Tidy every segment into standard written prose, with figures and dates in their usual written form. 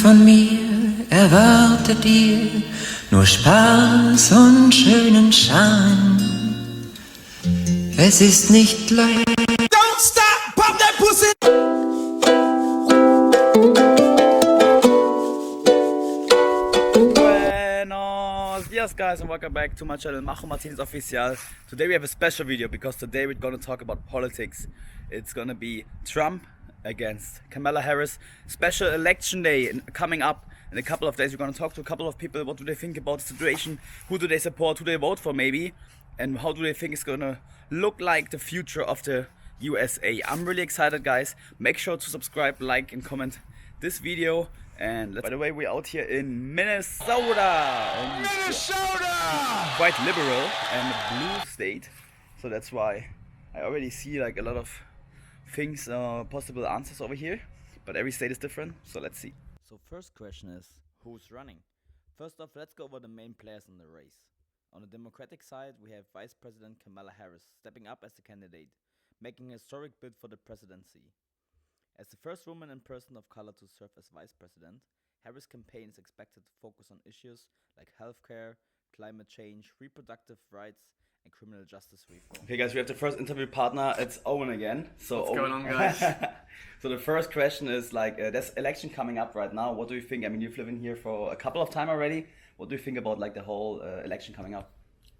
von mir erwartet ihr nur Spaß und schönen Schein. Es ist nicht leicht. Don't stop, pop that pussy. Buenos dias, guys, and welcome back to my channel Macho Martinez Oficial. Today we have a special video because today we're gonna talk about politics. It's gonna be Trump against Kamala Harris. Special election day coming up in a couple of days. We're gonna talk to a couple of people. What do they think about the situation? Who do they support? Who do they vote for, maybe? And how do they think it's gonna look like the future of the USA? I'm really excited, guys. Make sure to subscribe, like, and comment this video. And by the way, we're out here in Minnesota. Minnesota! Quite liberal and blue state, so that's why I already see like a lot of things, possible answers over here, but every state is different, so let's see. So first question is, who's running? First off, let's go over the main players in the race. On the Democratic side, we have Vice President Kamala Harris stepping up as a candidate, making a historic bid for the presidency. As the first woman and person of color to serve as vice president, Harris' campaign is expected to focus on issues like healthcare, climate change, reproductive rights, and criminal justice reform. Okay, guys, we have the first interview partner. It's Owen again. So What's going on, guys? So the first question is like, there's election coming up right now. What do you think? I mean, you've lived in here for a couple of time already. What do you think about like the whole election coming up?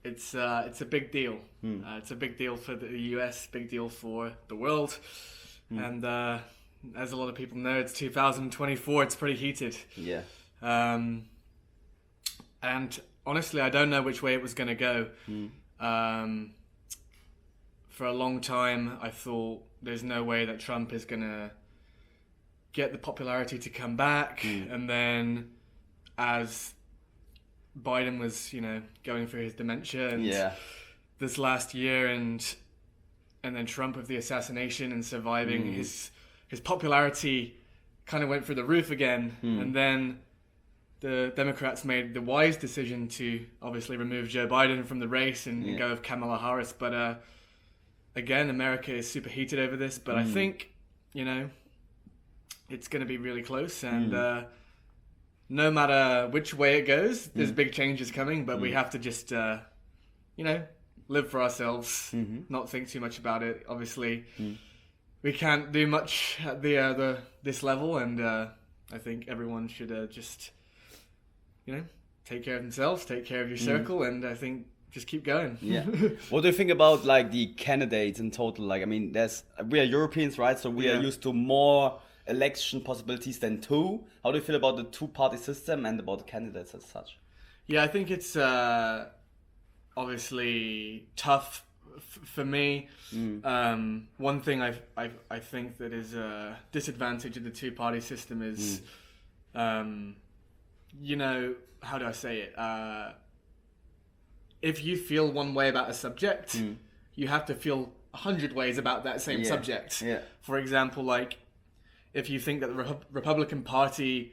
It's a big deal. It's a big deal for the US, big deal for the world, and as a lot of people know, it's 2024. It's pretty heated. Yeah. And honestly, I don't know which way it was going to go. For a long time, I thought there's no way that Trump is going to get the popularity to come back. And then as Biden was, going through his dementia and this last year, and then Trump with the assassination and surviving, his popularity kind of went through the roof again. And then the Democrats made the wise decision to obviously remove Joe Biden from the race and go with Kamala Harris. But again, America is super heated over this. But I think, it's going to be really close. And no matter which way it goes, there's big changes coming. But we have to just, live for ourselves, not think too much about it. Obviously, we can't do much at this level. And I think everyone should just... take care of themselves, take care of your circle, and I think just keep going. Yeah. What do you think about like the candidates in total? Like, I mean, we are Europeans, right? So we are used to more election possibilities than two. How do you feel about the two-party system and about the candidates as such? Yeah, I think it's obviously tough for me. One thing I think that is a disadvantage of the two-party system is how do I say it? If you feel one way about a subject, you have to feel 100 ways about that same subject. Yeah. For example, like if you think that the Republican Party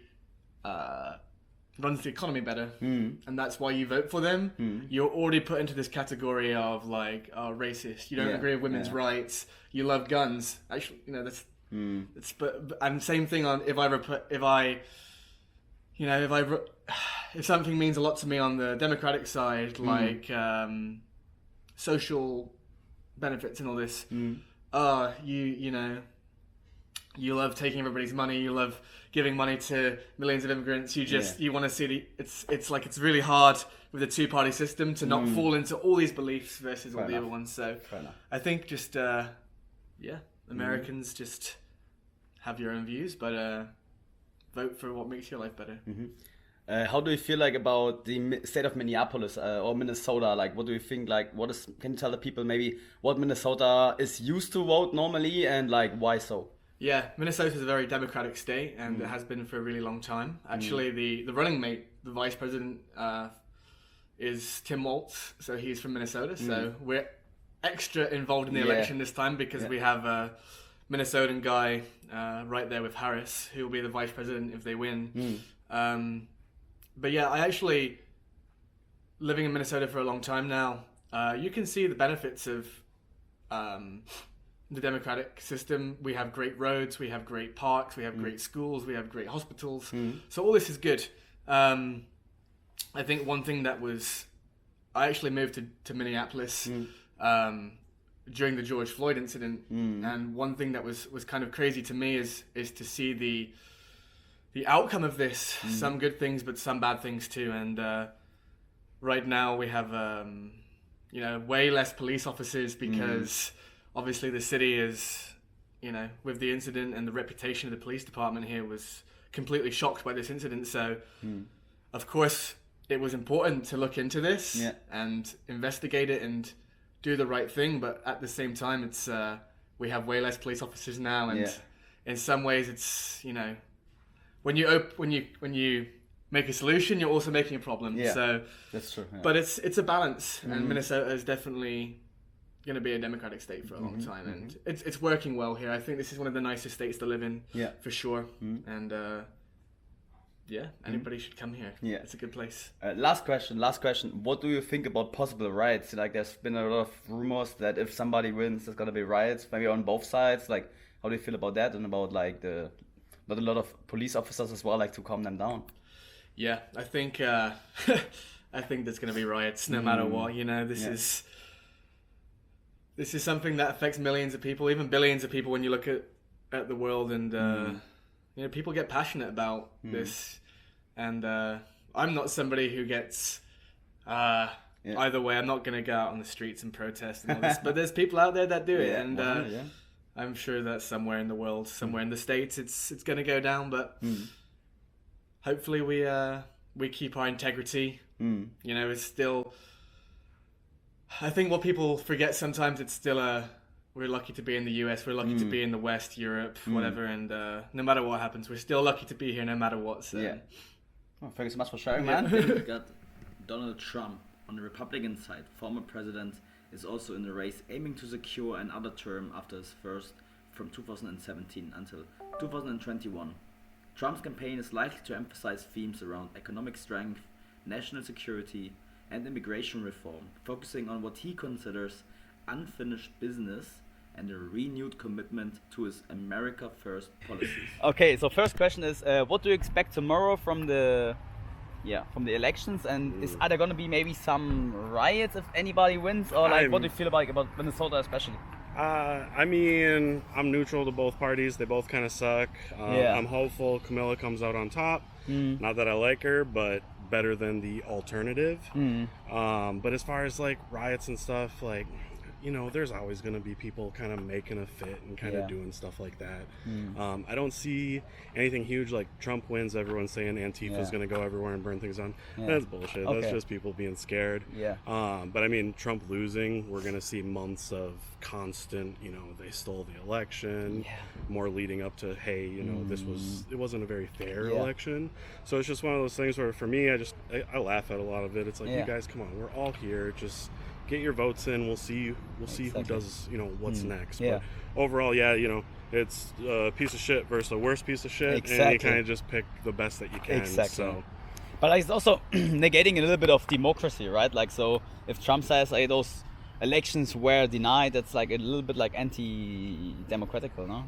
runs the economy better, and that's why you vote for them, you're already put into this category of like racist. You don't agree with women's rights. You love guns. Actually, that's and same thing on if something means a lot to me on the Democratic side, like social benefits and all this, you love taking everybody's money, you love giving money to millions of immigrants, you want to see it's really hard with the two-party system to not fall into all these beliefs versus all the other ones. So I think just Americans just have your own views, but vote for what makes your life better. How do you feel like about the state of Minneapolis or Minnesota? Like, what do you think? Like, can you tell the people maybe what Minnesota is used to vote normally and like why so? Yeah, Minnesota is a very democratic state, and it has been for a really long time. Actually, the running mate, the vice president, is Tim Walz, so he's from Minnesota. So we're extra involved in the election this time because we have a Minnesotan guy right there with Harris, who will be the vice president if they win. But yeah, I actually, living in Minnesota for a long time now, you can see the benefits of the democratic system. We have great roads, we have great parks, we have great schools, we have great hospitals. So all this is good. I think one thing that was, I actually moved to Minneapolis during the George Floyd incident, and one thing that was kind of crazy to me is to see the outcome of this. Some good things, but some bad things too. And right now we have way less police officers because obviously the city is, with the incident and the reputation of the police department here was completely shocked by this incident. So of course it was important to look into this and investigate it and do the right thing, but at the same time it's we have way less police officers now, and in some ways it's when you make a solution, you're also making a problem. So that's true. But it's a balance, and Minnesota is definitely going to be a democratic state for a long time, and it's working well here. I think this is one of the nicest states to live in, for sure. And anybody should come here. It's a good place. Last question. What do you think about possible riots? Like, there's been a lot of rumors that if somebody wins, there's gonna be riots, maybe on both sides. Like, how do you feel about that, and about like not a lot of police officers as well, like, to calm them down? Yeah, I think I think there's gonna be riots no matter what. This is something that affects millions of people, even billions of people when you look at the world, and people get passionate about this, and I'm not somebody who gets either way. I'm not going to go out on the streets and protest and all this, but there's people out there that do it, and I'm sure that somewhere in the world, somewhere in the States, it's going to go down, but hopefully we keep our integrity. It's still, I think what people forget sometimes, it's still we're lucky to be in the US, we're lucky to be in the West, Europe, whatever, and no matter what happens, we're still lucky to be here no matter what. So. Well, thank you so much for sharing, man. We've got Donald Trump on the Republican side. Former president is also in the race, aiming to secure another term after his first from 2017 until 2021. Trump's campaign is likely to emphasize themes around economic strength, national security, and immigration reform, focusing on what he considers unfinished business and a renewed commitment to his America First policies. Okay, so first question is, what do you expect tomorrow from the elections, and are there going to be maybe some riots if anybody wins, or like what do you feel about Minnesota especially? I mean, I'm neutral to both parties. They both kind of suck. I'm hopeful Camilla comes out on top. Not that I like her, but better than the alternative. But as far as like riots and stuff, like, there's always going to be people kind of making a fit and kind of doing stuff like that. I don't see anything huge. Like, Trump wins, everyone's saying Antifa's going to go everywhere and burn things down. That's bullshit. That's just people being scared. But I mean, Trump losing, we're going to see months of constant, they stole the election, more leading up to, hey, it wasn't a very fair election. So it's just one of those things where, for me, I laugh at a lot of it. It's like, you guys, come on, we're all here. Just get your votes in. We'll see who does, what's next. But overall, it's a piece of shit versus a worse piece of shit, and you kind of just pick the best that you can. So. But it's also negating a little bit of democracy, right? Like, so if Trump says those elections were denied, that's like a little bit like anti-democratical, no?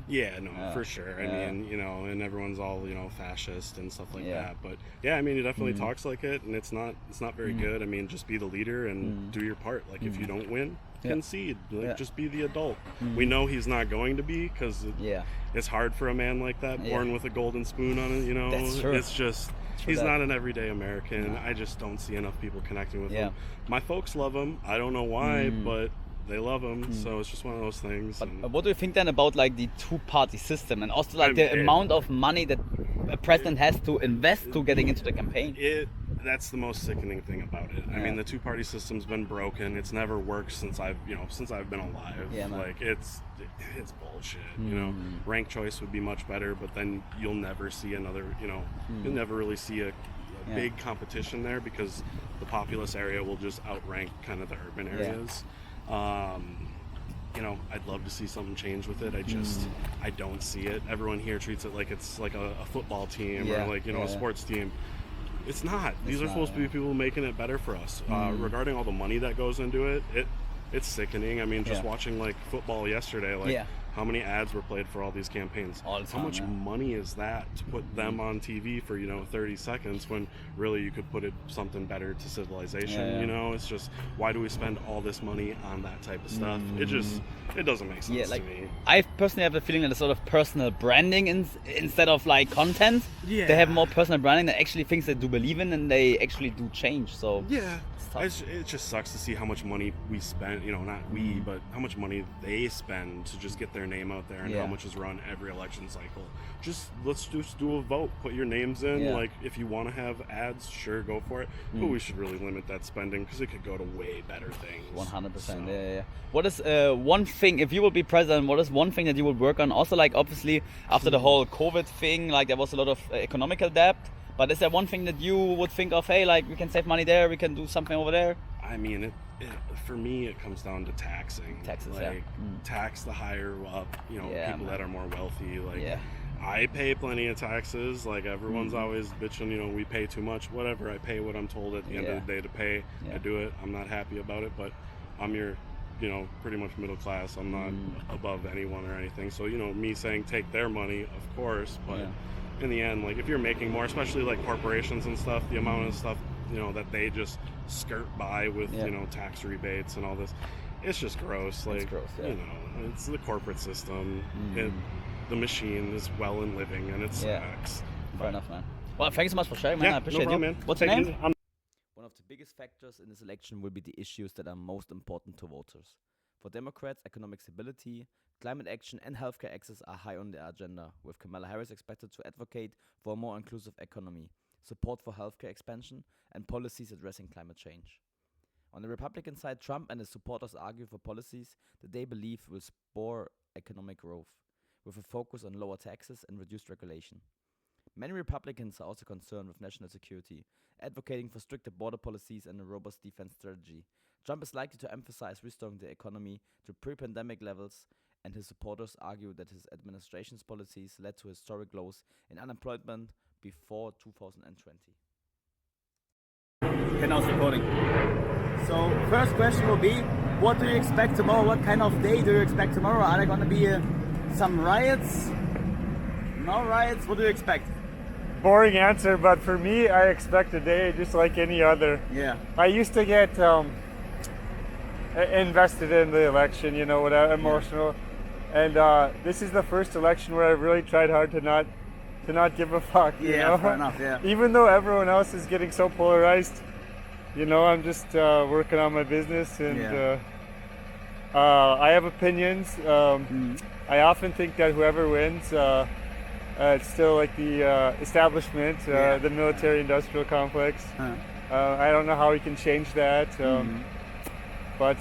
For sure. I mean, and everyone's all, fascist and stuff like that. But I mean, he definitely talks like it, and it's not very good. I mean, just be the leader and do your part. Like, if you don't win, concede. Like, just be the adult. We know he's not going to be, because it's hard for a man like that, born with a golden spoon on it, That's true. It's just, he's not an everyday American. I just don't see enough people connecting with him. My folks love him. I don't know why, but they love him. So it's just one of those things. But what do you think then about like the two-party system, and also like the amount of money that a president has to invest to getting into the campaign? That's the most sickening thing about it. I mean, the two-party system's been broken. It's never worked since I've been alive. Like, it's bullshit. Ranked choice would be much better, but then you'll never see another. You'll never really see a big competition there, because the populous area will just outrank kind of the urban areas. I'd love to see something change with it. I don't see it. Everyone here treats it like it's like a football team or like a sports team. It's not. These are supposed to be people making it better for us. Regarding all the money that goes into it, it's sickening. I mean, just Yeah. watching like football yesterday, like Yeah. how many ads were played for all these campaigns? All the time, how much yeah. money is that to put them on TV for 30 seconds when really you could put it something better to civilization? Yeah. You know, it's just why do we spend all this money on that type of stuff? It doesn't make sense Yeah, like to me. I personally have the feeling that it's sort of personal branding instead of like content. Yeah. They have more personal branding that actually things they do believe in and they actually do change. So Yeah, tough. it just sucks to see how much money we spend, not we, but how much money they spend to just get their name out there and Yeah. how much is run every election cycle. Let's just do a vote, put your names in. Yeah. Like, if you want to have ads, sure, go for it. But we should really limit that spending because it could go to way better things. 100%. So- Yeah. What is one thing, if you would be president, what is one thing that you would work on? Also, like, obviously, after the whole COVID thing, like, there was a lot of economical debt. But is there one thing that you would think of, hey, like, we can save money there, we can do something over there? I mean, for me, it comes down to taxing. Taxes, like, yeah. tax the higher up, Yeah, people man. that are more wealthy. Like, Yeah. I pay plenty of taxes. Like, everyone's always bitching, we pay too much. Whatever, I pay what I'm told at the end of the day to pay. Yeah. I do it. I'm not happy about it, but I'm your, pretty much middle class. I'm not above anyone or anything. So, me saying take their money, of course, but Yeah. in the end, like, if you're making more, especially like corporations and stuff, the amount of stuff, that they just skirt by with, Yeah. tax rebates and all this, it's just gross. Like, gross, yeah. it's the corporate system. The machine is well and living, and it Yeah. sucks. Fair enough, man. Well, thank you so much for sharing, man. I Yeah, appreciate no problem, you. man. What's your Take it name? easy. I'm One of the biggest factors in this election will be the issues that are most important to voters. For Democrats, economic stability, climate action, and healthcare access are high on their agenda, with Kamala Harris expected to advocate for a more inclusive economy, support for healthcare expansion, and policies addressing climate change. On the Republican side, Trump and his supporters argue for policies that they believe will spur economic growth, with a focus on lower taxes and reduced regulation. Many Republicans are also concerned with national security, advocating for stricter border policies and a robust defense strategy. Trump is likely to emphasize restoring the economy to pre-pandemic levels, and his supporters argue that his administration's policies led to historic lows in unemployment before 2020. Okay, now it's recording. So, first question will be, what do you expect tomorrow? What kind of day do you expect tomorrow? Are there going to be some riots? No riots? What do you expect? Boring answer, but for me, I expect a day just like any other. Yeah. I used to get invested in the election, without emotional, and this is the first election where I've really tried hard to not give a fuck. Yeah, fair enough, yeah. Even though everyone else is getting so polarized, I'm just working on my business, and Yeah. I have opinions. I often think that whoever wins, it's still like the establishment, Yeah. the military-industrial complex. I don't know how we can change that, but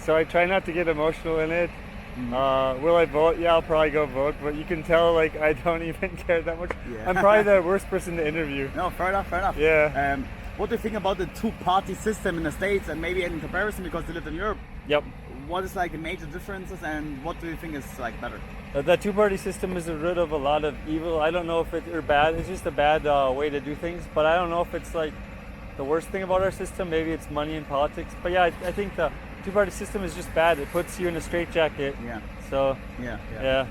so I try not to get emotional in it. Will I vote? Yeah, I'll probably go vote, but you can tell like I don't even care that much. Yeah. I'm probably the worst person to interview. No, fair enough, fair enough. Yeah. What do you think about the two-party system in the States and maybe in comparison because you live in Europe? Yep. What is like the major differences and what do you think is like better? The two-party system is the root of a lot of evil. I don't know if it's bad. It's just a bad way to do things, but I don't know if it's like the worst thing about our system. Maybe it's money and politics. But yeah, I think the two-party system is just bad. It puts you in a straitjacket. Yeah. So Yeah.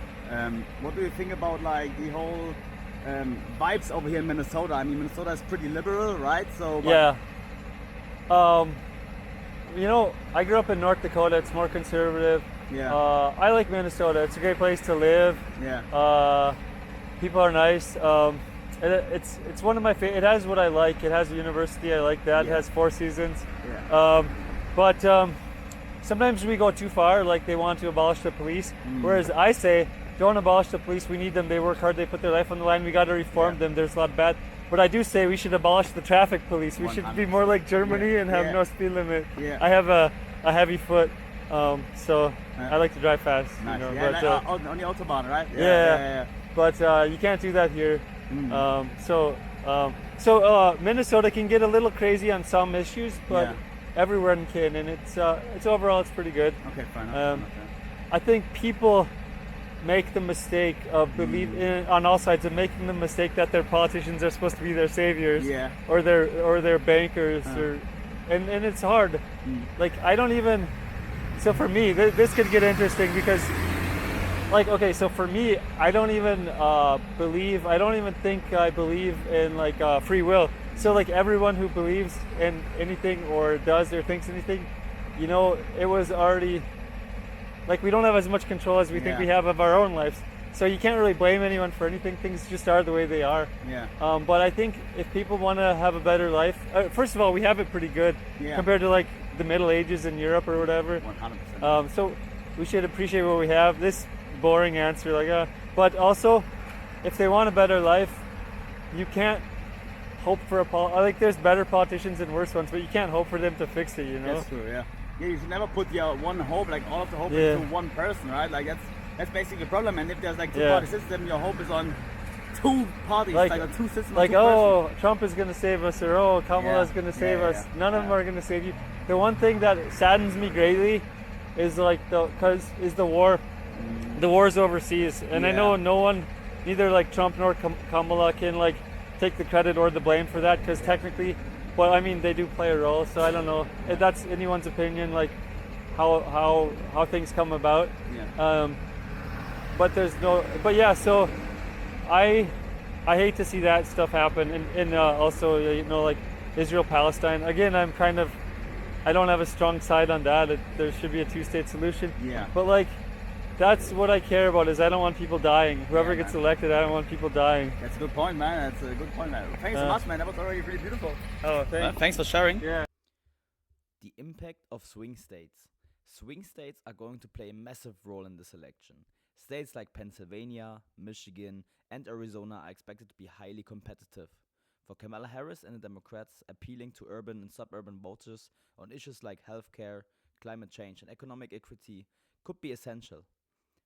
What do you think about like the whole vibes over here in Minnesota? I mean, Minnesota is pretty liberal, right? So but yeah. I grew up in North Dakota. It's more conservative. Yeah. I like Minnesota. It's a great place to live. Yeah. People are nice. It's one of my favorite. It has what I like. It has a university. I like that. Yeah. It has 4 seasons. Yeah. But sometimes we go too far. Like they want to abolish the police. Whereas I say, don't abolish the police. We need them. They work hard. They put their life on the line. We got to reform them. There's a lot of bad. But I do say we should abolish the traffic police. We should be more like Germany and have no speed limit. Yeah. I have a heavy foot, so I like to drive fast. Nice. But, like, on the autobahn, right? Yeah. But you can't do that here. So Minnesota can get a little crazy on some issues, but everyone can, and it's overall it's pretty good. Okay, fine. Okay. I think people make the mistake of on all sides of making the mistake that their politicians are supposed to be their saviors, or their bankers, and it's hard. Like I don't even So for me, this could get interesting because, like, okay, so for me, I don't even think I believe in like free will. So like everyone who believes in anything or does or thinks anything, you know, it was already, like, we don't have as much control as we think we have of our own lives. So you can't really blame anyone for anything. Things just are the way they are. Yeah. But I think if people want to have a better life, first of all, we have it pretty good compared to like the Middle Ages in Europe or whatever. 100%. So we should appreciate what we have. This boring answer, like, but also, if they want a better life, you can't hope for like there's better politicians and worse ones, but you can't hope for them to fix it. You know. That's true. Yeah. Yeah. You should never put your one hope, like all of the hope, into one person, right? Like that's basically the problem. And if there's like two-party system, your hope is on two parties, like two systems. Like, oh, Trump is going to save us, or oh, Kamala is going to save us. None of them are going to save you. The one thing that saddens me greatly is like the war. The wars overseas, and I know no one, neither like Trump nor Kamala, can like take the credit or the blame for that, because technically, well, I mean, they do play a role. So I don't know if that's anyone's opinion, like how things come about. But there's no. But yeah, so I hate to see that stuff happen, and also, you know, like Israel Palestine. Again, I don't have a strong side on that. There should be a two-state solution. Yeah. But like, that's what I care about, is I don't want people dying. Whoever gets elected, I don't want people dying. That's a good point, man. That's a good point, man. Thanks so much, man. That was already pretty beautiful. Oh, thanks. Thanks for sharing. Yeah. The impact of swing states. Swing states are going to play a massive role in this election. States like Pennsylvania, Michigan, and Arizona are expected to be highly competitive. For Kamala Harris and the Democrats, appealing to urban and suburban voters on issues like healthcare, climate change, and economic equity could be essential.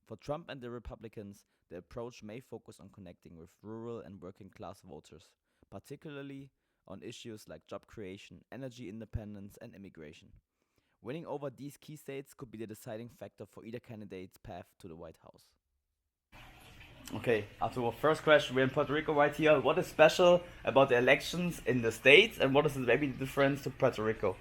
For Trump and the Republicans, the approach may focus on connecting with rural and working class voters, particularly on issues like job creation, energy independence, and immigration. Winning over these key states could be the deciding factor for either candidate's path to the White House. Okay, after our first question, we're in Puerto Rico right here. What is special about the elections in the States, and what is maybe the difference to Puerto Rico?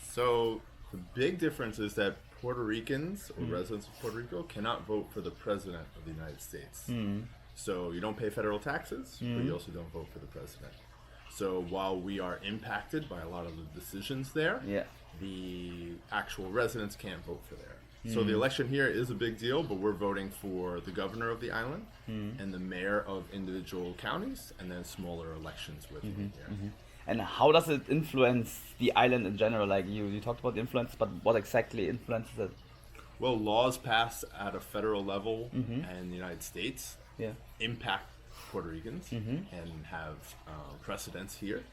So the big difference is that Puerto Ricans or residents of Puerto Rico cannot vote for the president of the United States. So you don't pay federal taxes, but you also don't vote for the president. So while we are impacted by a lot of the decisions there, the actual residents can't vote for there. So the election here is a big deal, but we're voting for the governor of the island and the mayor of individual counties, and then smaller elections within here. And how does it influence the island in general? Like you talked about the influence, but what exactly influences it? Well, laws passed at a federal level in the United States impact Puerto Ricans and have precedence here.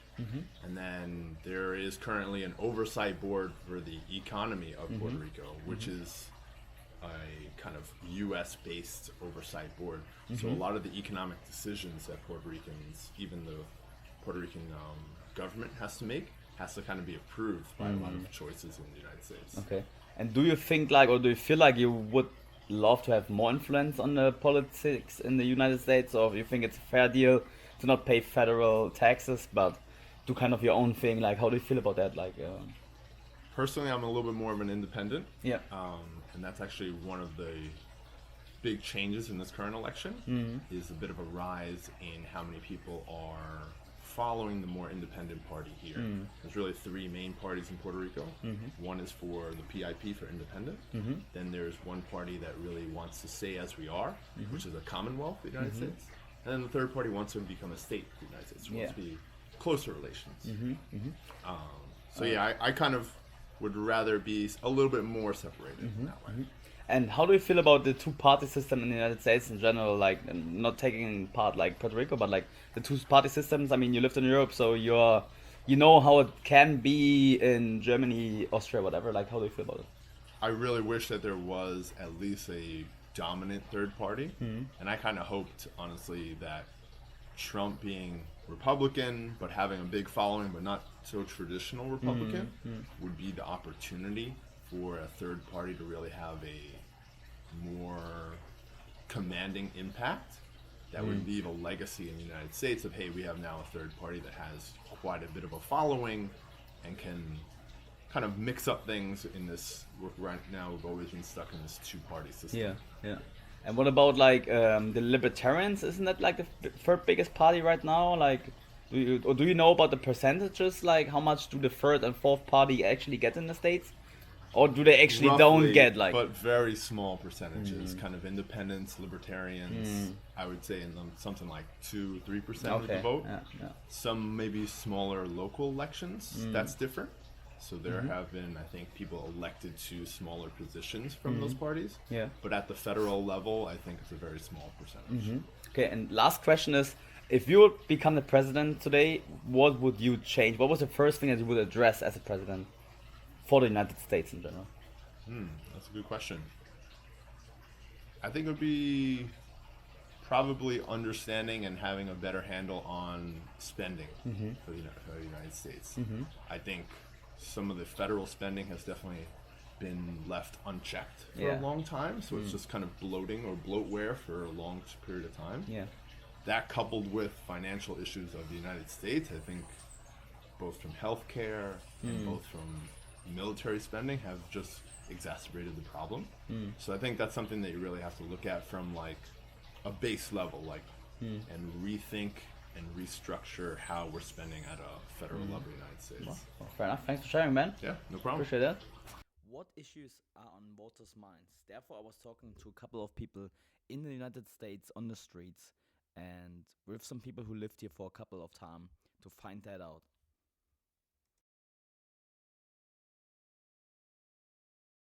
And then there is currently an oversight board for the economy of Puerto Rico, which is a kind of U.S.-based oversight board. So a lot of the economic decisions that Puerto Ricans, even the Puerto Rican government has to make, has to kind of be approved by a lot of choices in the United States. Okay. And do you think or do you feel like you would love to have more influence on the politics in the United States, or do you think it's a fair deal to not pay federal taxes but do kind of your own thing? Like, how do you feel about that? Like, personally, I'm a little bit more of an independent. Yeah. And that's actually one of the big changes in this current election is a bit of a rise in how many people are following the more independent party here. There's really three main parties in Puerto Rico. One is for the PIP, for independent. Then there's one party that really wants to stay as we are, which is a Commonwealth of the United States. And then the third party wants to become a state of the United States, wants to be closer relations. So yeah, I kind of would rather be a little bit more separated in that way. And how do you feel about the two-party system in the United States in general? Like, not taking part like Puerto Rico, but like the two-party systems. I mean, you lived in Europe, so you know how it can be in Germany, Austria, whatever. Like, how do you feel about it? I really wish that there was at least a dominant third party, and I kind of hoped, honestly, that Trump being Republican but having a big following but not so traditional Republican would be the opportunity for a third party to really have a more commanding impact that would leave a legacy in the United States of, hey, we have now a third party that has quite a bit of a following and can kind of mix up things in this. Right now, we've always been stuck in this two-party system. Yeah. And what about like the Libertarians? Isn't that like the third biggest party right now? Like, do you know about the percentages? Like, how much do the third and fourth party actually get in the States? Or do they actually don't Roughly, get like? but very small percentages. Kind of independents, libertarians. I would say in them something like 2-3% of the vote. Yeah. Some maybe smaller local elections. That's different. So there have been, I think, people elected to smaller positions from those parties. Yeah. But at the federal level, I think it's a very small percentage. Okay, and last question is, if you would become the president today, what would you change? What was the first thing that you would address as a president for the United States in general? That's a good question. I think it would be probably understanding and having a better handle on spending for the United States. I think some of the federal spending has definitely been left unchecked for a long time, so it's just kind of bloating or bloatware for a long period of time. That coupled with financial issues of the United States, I think both from healthcare and both from military spending have just exacerbated the problem. So I think that's something that you really have to look at from like a base level, like and rethink and restructure how we're spending at a federal level in the United States. Well, fair enough. Thanks for sharing, man. Yeah, no problem. Appreciate that. What issues are on voters' minds? Therefore, I was talking to a couple of people in the United States on the streets and with some people who lived here for a couple of time to find that out.